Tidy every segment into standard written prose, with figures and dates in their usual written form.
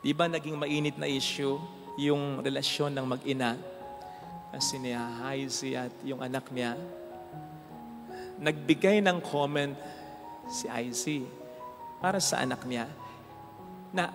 Di ba naging mainit na issue yung relasyon ng mag-ina na si Gehazi at yung anak niya? Nagbigay ng comment si Gehazi para sa anak niya na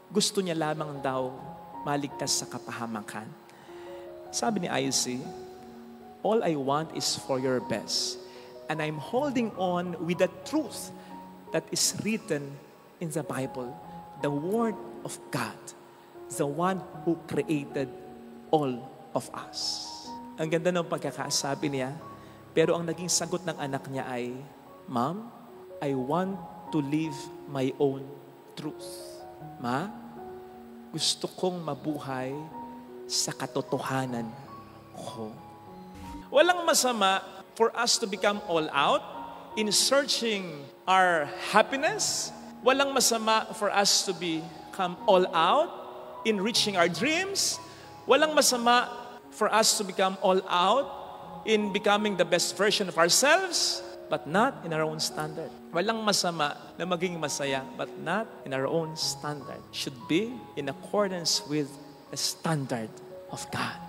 gusto niya lamang daw maligtas sa kapahamakan. Sabi ni Gehazi, all I want is for your best. And I'm holding on with the truth that is written in the Bible. The Word of God, the one who created all of us. Ang ganda ng pagkakasabi niya, pero ang naging sagot ng anak niya ay, Mom, I want to live my own truth. Ma, gusto kong mabuhay sa katotohanan ko. Walang masama for us to become all out in searching our happiness. Walang masama for us to become all out in reaching our dreams. Walang masama for us to become all out in becoming the best version of ourselves, but not in our own standard. Walang masama na maging masaya, but not in our own standard. Should be in accordance with the standard of God.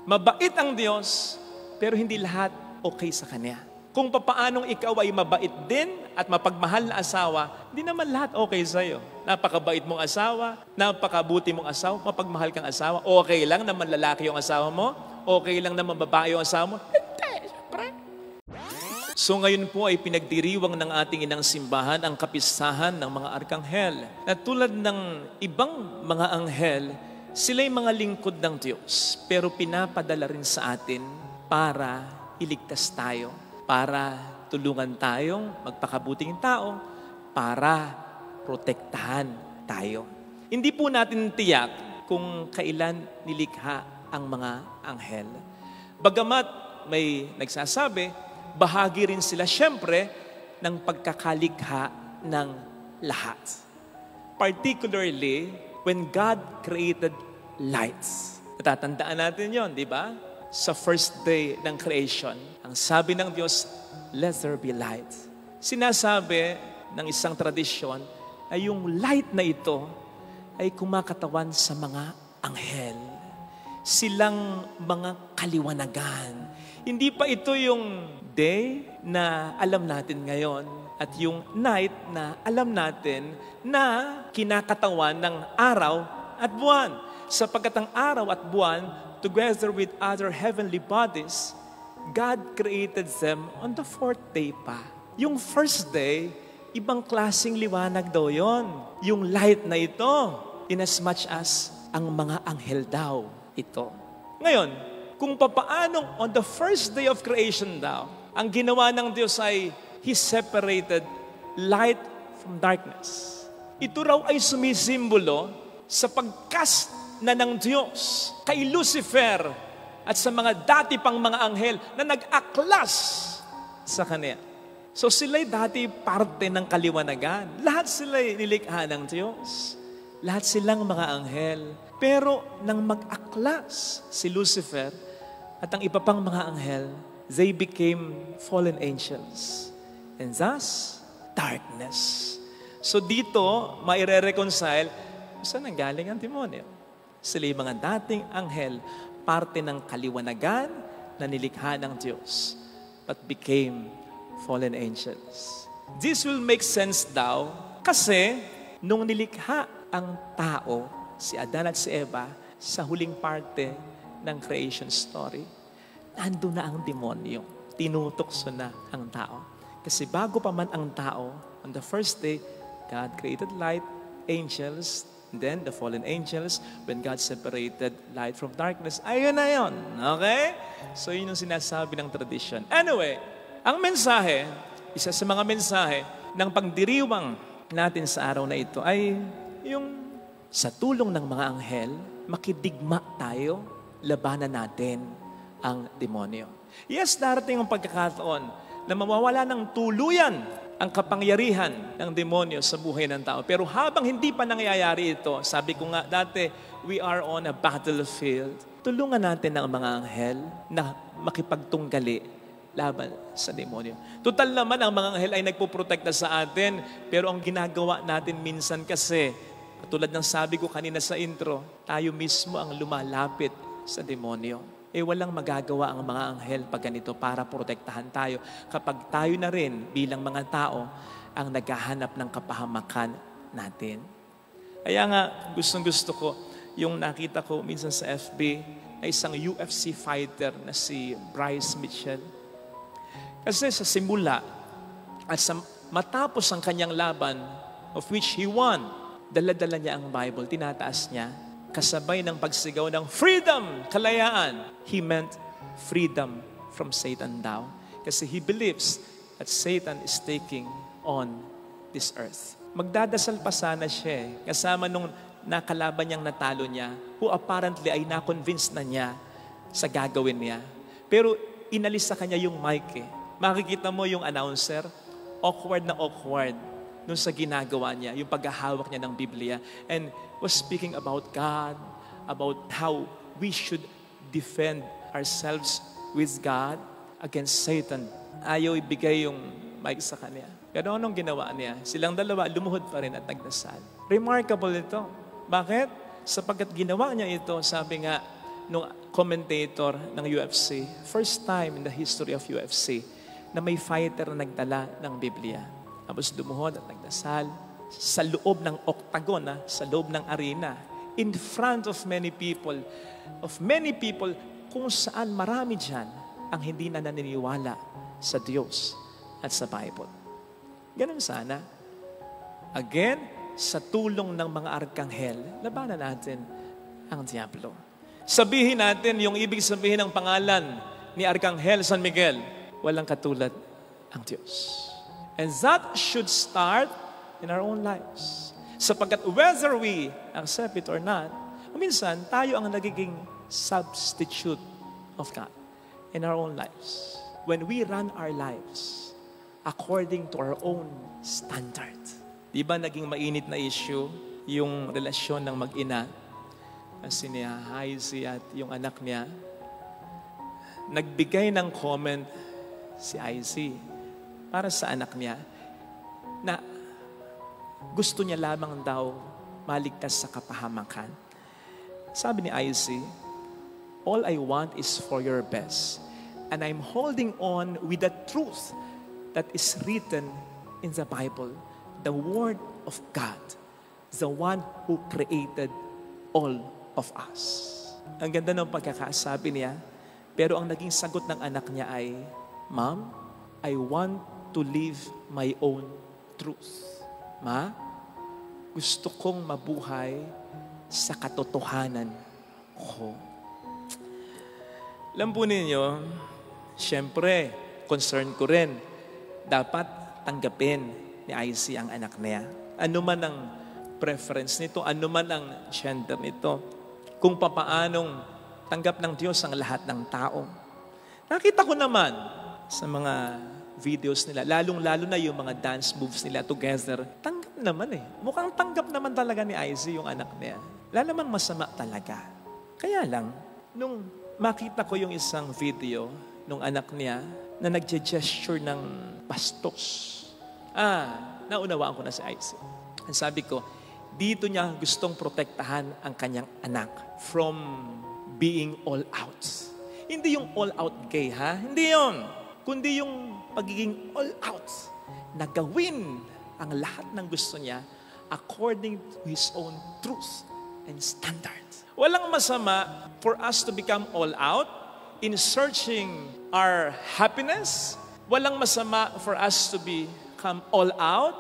Mabait ang Diyos, pero hindi lahat okay sa Kanya. Kung papaanong ikaw ay mabait din at mapagmahal na asawa, hindi naman lahat okay sa'yo. Napakabait mong asawa, napakabuti mong asawa, mapagmahal kang asawa, okay lang naman lalaki yung asawa mo, okay lang naman babae yung asawa mo. Hindi, syempre. So ngayon po ay pinagdiriwang ng ating inang simbahan ang kapistahan ng mga arkanghel. Na tulad ng ibang mga anghel, sila'y mga lingkod ng Diyos, pero pinapadala rin sa atin para iligtas tayo, para tulungan tayong magpakabuting tao, para protektahan tayo. Hindi po natin tiyak kung kailan nilikha ang mga anghel. Bagamat may nagsasabi, bahagi rin sila siyempre ng pagkakalikha ng lahat. Particularly, when God created lights. Natatandaan natin yon, di ba? Sa first day ng creation, ang sabi ng Diyos, let there be light. Sinasabi ng isang tradisyon ay yung light na ito ay kumakatawan sa mga anghel. Silang mga kaliwanagan. Hindi pa ito yung day na alam natin ngayon at yung night na alam natin na kinakatawan ng araw at buwan. Sapagkat ang araw at buwan, together with other heavenly bodies, God created them on the fourth day pa. Yung first day, ibang klaseng liwanag daw yon. Yung light na ito, inasmuch as ang mga anghel daw ito. Ngayon, kung papaanong on the first day of creation daw, ang ginawa ng Diyos ay He separated light from darkness. Ito raw ay sumisimbolo sa pagcast na ng Diyos kay Lucifer at sa mga dati pang mga anghel na nag-aklas sa Kanya. So sila'y dati parte ng kaliwanagan. Lahat sila'y nilikha ng Diyos. Lahat silang mga anghel. Pero nang mag-aklas si Lucifer at ang iba pang mga anghel, they became fallen angels. And thus, darkness. So dito, maire-reconcile, saan ang galing ang demonyo? Sila yung mga dating anghel, parte ng kaliwanagan na nilikha ng Diyos, but became fallen angels. This will make sense daw kasi nung nilikha ang tao, si Adan at si Eva, sa huling parte ng creation story, nandun na ang demonyo. Tinutokso na ang tao. Kasi bago pa man ang tao, on the first day, God created light, angels, then the fallen angels, when God separated light from darkness, ayun na yun. Okay? So yun yung sinasabi ng tradition. Anyway, ang mensahe, isa sa mga mensahe ng pagdiriwang natin sa araw na ito ay yung sa tulong ng mga anghel, makidigma tayo, labanan natin ang demonyo. Yes, darating ang pagkakataon na mawawala ng tuluyan ang kapangyarihan ng demonyo sa buhay ng tao. Pero habang hindi pa nangyayari ito, sabi ko nga dati, we are on a battlefield. Tulungan natin ang mga anghel na makipagtunggali laban sa demonyo. Total naman ang mga anghel ay nagpoprotekta sa atin, pero ang ginagawa natin minsan kasi Tulad ng sabi ko kanina sa intro, tayo mismo ang lumalapit sa demonyo. Walang magagawa ang mga anghel pag ganito para protektahan tayo kapag tayo na rin bilang mga tao ang naghahanap ng kapahamakan natin. Kaya nga, gustong-gusto ko yung nakita ko minsan sa FB na isang UFC fighter na si Bryce Mitchell. Kasi sa simula at sa matapos ang kanyang laban of which he won, dala-dala niya ang Bible, tinataas niya, kasabay ng pagsigaw ng freedom, kalayaan. He meant freedom from Satan daw. Kasi he believes that Satan is taking on this earth. Magdadasal pa sana siya kasama nung nakalaban niyang natalo niya, who apparently ay na-convince na niya sa gagawin niya. Pero inalis sa kanya yung mic Makikita mo yung announcer, awkward na awkward nung sa ginagawa niya, yung paghahawak niya ng Biblia, and was speaking about God, about how we should defend ourselves with God against Satan. Ayaw ibigay yung mic sa kanya. Pero anong ginawa niya? Silang dalawa, lumuhod pa rin at nagdasal. Remarkable ito. Bakit? Sapagkat ginawa niya ito, sabi nga, nung commentator ng UFC, first time in the history of UFC, na may fighter na nagdala ng Biblia. Tapos lumuhod at nagdasal sa loob ng octagon, sa loob ng arena, in front of many people, kung saan marami dyan ang hindi na naniniwala sa Diyos at sa Bible. Ganun sana. Again, sa tulong ng mga arkanghel, labanan natin ang diablo. Sabihin natin yung ibig sabihin ng pangalan ni Arkanghel San Miguel, walang katulad ang Diyos. And that should start in our own lives. Sapagkat whether we accept it or not, minsan tayo ang nagiging substitute of God in our own lives. When we run our lives according to our own standard. Di ba naging mainit na issue yung relasyon ng mag-ina? Si Hazy at yung anak niya. Nagbigay ng comment si Hazy para sa anak niya na gusto niya lamang daw maligtas sa kapahamakan. Sabi ni Hazy, all I want is for your best. And I'm holding on with the truth that is written in the Bible. The Word of God, the one who created all of us. Ang ganda ng pagkakasabi niya, pero ang naging sagot ng anak niya ay, Mom, I want to live my own truth. Ma, gusto kong mabuhay sa katotohanan ko. Alam po ninyo, siyempre, concern ko rin, dapat tanggapin ni Hazy ang anak niya. Ano man ang preference nito, ano man ang gender nito, kung papaanong tanggap ng Diyos ang lahat ng tao. Nakita ko naman sa mga videos nila, lalong-lalo na yung mga dance moves nila together, tanggap naman Mukhang tanggap naman talaga ni Hazy yung anak niya. Wala namang masama talaga. Kaya lang, nung makita ko yung isang video nung anak niya na nagje-gesture ng bastos, naunawaan ko na si Hazy. Ang sabi ko, dito niya gustong protektahan ang kanyang anak from being all out. Hindi yung all out gay, ha? Hindi yun. Kundi yung pagiging all out na gawin ang lahat ng gusto niya according to his own truth and standards. Walang masama for us to become all out in searching our happiness. Walang masama for us to become all out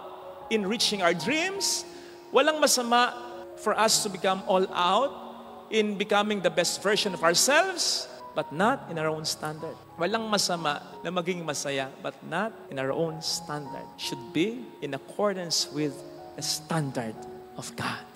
in reaching our dreams. Walang masama for us to become all out in becoming the best version of ourselves, but not in our own standard. Walang masama na maging masaya, but not in our own standard. Should be in accordance with the standard of God.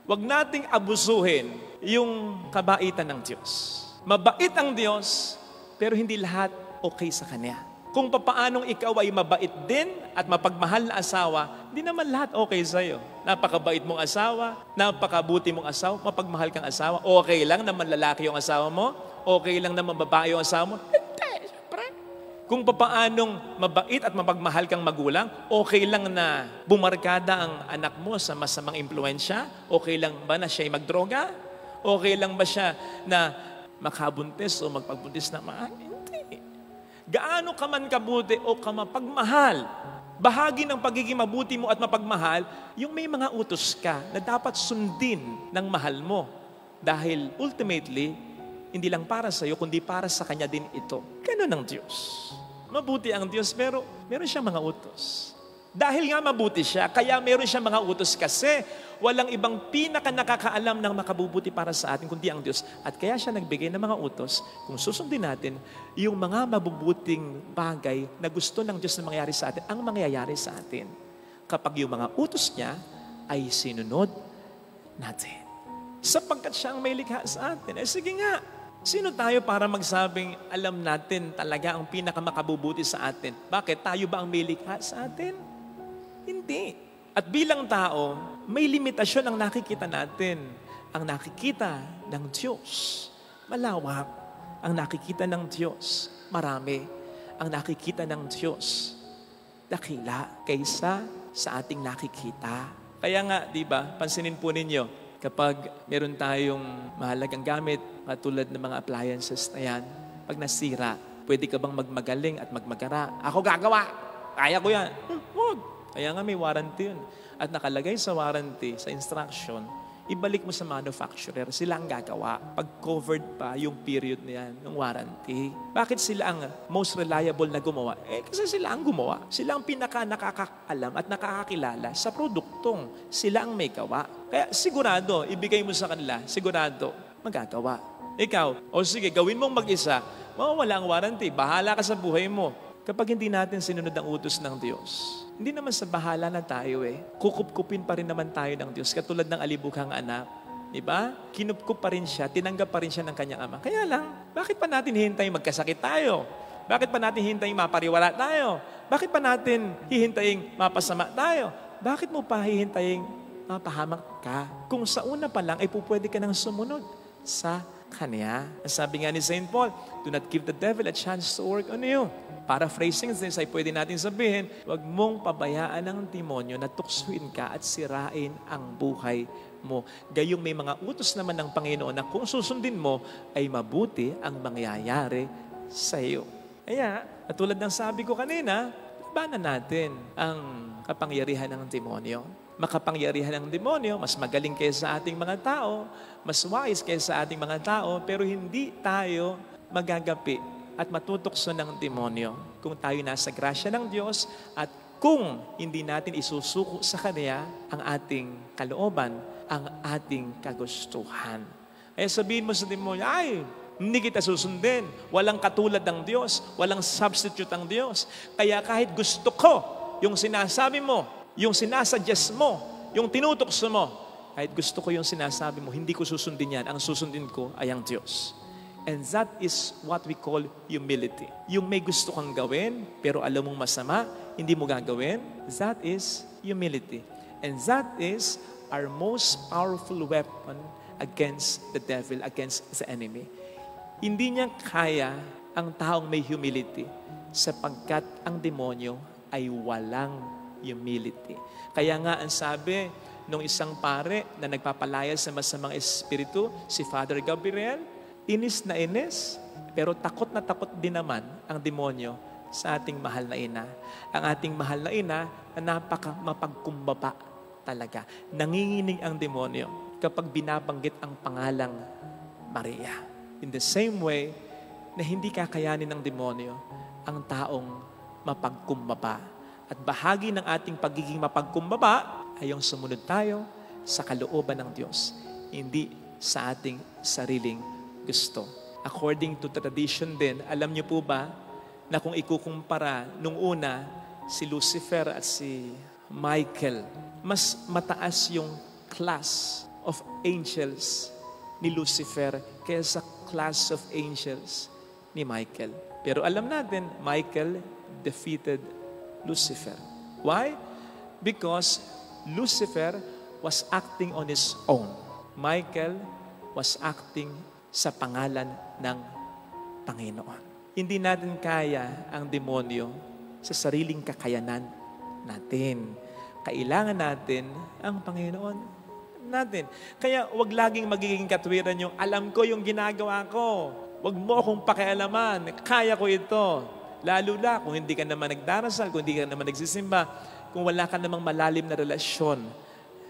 Huwag nating abusuhin yung kabaitan ng Diyos. Mabait ang Diyos, pero hindi lahat okay sa Kanya. Kung papaanong ikaw ay mabait din at mapagmahal na asawa, hindi naman lahat okay sa'yo. Napakabait mong asawa, napakabuti mong asawa, mapagmahal kang asawa, okay lang naman lalaki yung asawa mo, okay lang naman babae yung asawa mo. Hindi, syempre. Kung papaanong mabait at mapagmahal kang magulang, okay lang na bumarkada ang anak mo sa masamang impluensya? Okay lang ba na siya'y magdroga? Okay lang ba siya na makabuntis o magpagbuntis na Hindi. Gaano ka man kabuti o ka mapagmahal, bahagi ng pagiging mabuti mo at mapagmahal, yung may mga utos ka na dapat sundin ng mahal mo. Dahil ultimately, hindi lang para sa iyo, kundi para sa Kanya din ito. Ganun ang Diyos. Mabuti ang Diyos, pero meron siyang mga utos. Dahil nga mabuti siya, kaya meron siyang mga utos kasi walang ibang nakakaalam ng makabubuti para sa atin, kundi ang Diyos. At kaya siya nagbigay ng mga utos, kung susundin natin, yung mga mabubuting bagay na gusto ng Diyos na mangyayari sa atin, ang mangyayari sa atin. Kapag yung mga utos niya ay sinunod natin. Sapagkat siya ang may likha sa atin. Sige nga, sino tayo para magsabing alam natin talaga ang pinakamakabubuti sa atin? Bakit? Tayo ba ang may likha sa atin? Hindi. At bilang tao, may limitasyon ang nakikita natin. Ang nakikita ng Diyos, malawak. Ang nakikita ng Diyos, marami. Ang nakikita ng Diyos, dakila kaysa sa ating nakikita. Kaya nga, di ba, pansinin po ninyo, kapag meron tayong mahalagang gamit, katulad ng mga appliances na yan, pag nasira, pwede ka bang magmagaling at magmagara? Ako gagawa! Kaya ko yan! Huwag! Kaya nga may warranty yun. At nakalagay sa warranty, sa instruction, ibalik mo sa manufacturer, sila ang gagawa. Pag covered pa yung period na yan, yung warranty. Bakit sila ang most reliable na gumawa? Kasi sila ang gumawa. Sila ang nakakaalam at nakakakilala sa produktong sila ang may gawa. Kaya sigurado, ibigay mo sa kanila, sigurado, magagawa. Ikaw, o sige, gawin mong mag-isa, mawawala ang warranty, bahala ka sa buhay mo. Kapag hindi natin sinunod ang utos ng Diyos, hindi naman sa bahala na tayo kukup-kupin pa rin naman tayo ng Diyos, katulad ng alibughang anak. Diba? Kinupkup pa rin siya, tinanggap pa rin siya ng kanyang ama. Kaya lang, bakit pa natin hihintayin magkasakit tayo? Bakit pa natin hihintayin mapariwara tayo? Bakit pa natin hihintayin mapasama tayo? Bakit mo pa hihintayin mapahamak ka? Kung sa una pa lang, ay pupwede ka nang sumunod sa Kanya. Sabi nga ni St. Paul, do not give the devil a chance to work on you. Paraphrasing this ay pwede natin sabihin, huwag mong pabayaan ng demonyo na tuksuin ka at sirain ang buhay mo. Gayong may mga utos naman ng Panginoon na kung susundin mo, ay mabuti ang mangyayari sa iyo. Kaya, katulad ng sabi ko kanina, labanan natin ang kapangyarihan ng demonyo. Makapangyarihan ng demonyo, mas magaling kaysa ating mga tao, mas wise kaysa ating mga tao, pero hindi tayo magagapi at matutokso ng demonyo kung tayo nasa grasya ng Diyos at kung hindi natin isusuko sa Kanya ang ating kalooban, ang ating kagustuhan. Kaya sabihin mo sa demonyo, ay, hindi kita susundin. Walang katulad ng Diyos. Walang substitute ang Diyos. Kaya kahit gusto ko, yung sinasabi mo, yung sinasuggest mo, yung tinutokso mo, kahit gusto ko yung sinasabi mo, hindi ko susundin yan. Ang susundin ko ay ang Diyos. And that is what we call humility. Yung may gusto kang gawin, pero alam mong masama, hindi mo gagawin, that is humility. And that is our most powerful weapon against the devil, against the enemy. Hindi niya kaya ang taong may humility sapagkat ang demonyo ay walang humility. Kaya nga ang sabi nung isang pare na nagpapalaya sa masamang espiritu, si Father Gabriel, inis na inis, pero takot na takot din naman ang demonyo sa ating mahal na ina. Ang ating mahal na ina na napaka mapagkumbaba talaga. Nanginginig ang demonyo kapag binabanggit ang pangalang Maria. In the same way na hindi kakayanin ng demonyo ang taong mapagkumbaba. At bahagi ng ating pagiging mapagkumbaba ay yung sumunod tayo sa kalooban ng Diyos, hindi sa ating sariling gusto. According to tradition din, alam niyo po ba na kung ikukumpara nung una si Lucifer at si Michael, mas mataas yung class of angels ni Lucifer kaysa class of angels ni Michael. Pero alam natin, Michael defeated Lucifer. Why? Because Lucifer was acting on his own. Michael was acting sa pangalan ng Panginoon. Hindi natin kaya ang demonyo sa sariling kakayanan natin. Kailangan natin ang Panginoon natin. Kaya wag laging magiging katwiran yung alam ko yung ginagawa ko. Wag mo akong pakialaman. Kaya ko ito. Lalo na kung hindi ka naman nagdarasal, kung hindi ka naman nagsisimba, kung wala ka namang malalim na relasyon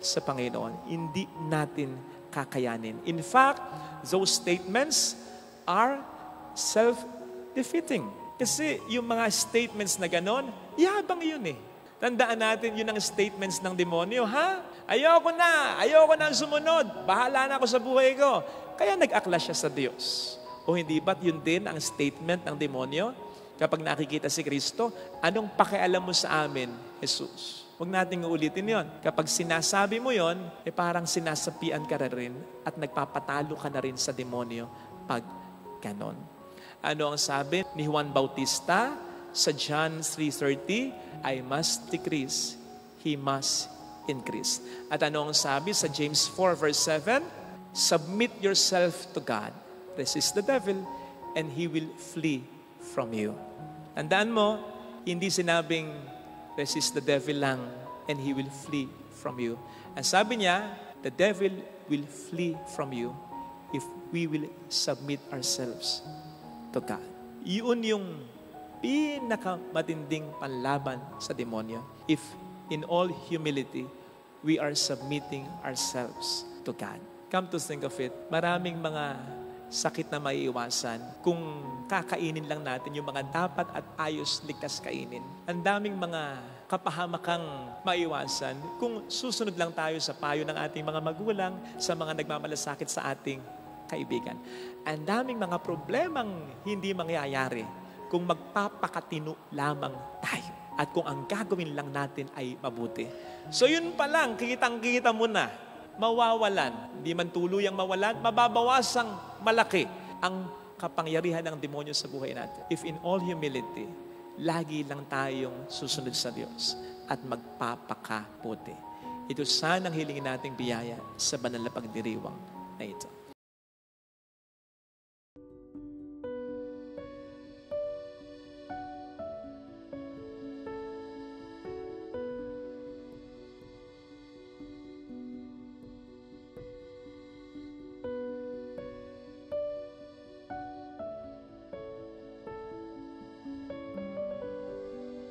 sa Panginoon, hindi natin kakayanin. In fact, those statements are self-defeating. Kasi yung mga statements na ganon, yabang yun eh. Tandaan natin yun ang statements ng demonyo, ha? Ayoko na sumunod. Bahala na ako sa buhay ko. Kaya nag-akla siya sa Diyos. O hindi ba't yun din ang statement ng demonyo? Kapag nakikita si Kristo, anong pakialam mo sa amin, Jesus? Huwag nating uulitin yon. Kapag sinasabi mo yon, parang sinasapian ka na rin at nagpapatalo ka na rin sa demonyo pag ganon. Ano ang sabi ni Juan Bautista sa John 3:30? I must decrease, He must increase. At ano ang sabi sa James 4:7? Submit yourself to God. Resist the devil and he will flee from you. Tandaan mo, hindi sinabing resist the devil lang and he will flee from you. Ang sabi niya, the devil will flee from you if we will submit ourselves to God. Yun yung pinakamatinding panlaban sa demonyo. If in all humility, we are submitting ourselves to God. Come to think of it, maraming mga sakit na maiiwasan kung kakainin lang natin yung mga dapat at ayos ligtas kainin. Ang daming mga kapahamakang maiiwasan kung susunod lang tayo sa payo ng ating mga magulang, sa mga nagmamalasakit sa ating kaibigan. Ang daming mga problemang hindi mangyayari kung magpapakatino lamang tayo at kung ang gagawin lang natin ay mabuti. So yun pa lang, kitang-kita mo na, mawawalan, hindi man tuluyang mawalan, mababawasang malaki ang kapangyarihan ng demonyo sa buhay natin. If in all humility, lagi lang tayong susunod sa Diyos at magpapakabuti. Ito sana ang hilingin nating biyaya sa banal na pagdiriwang na ito.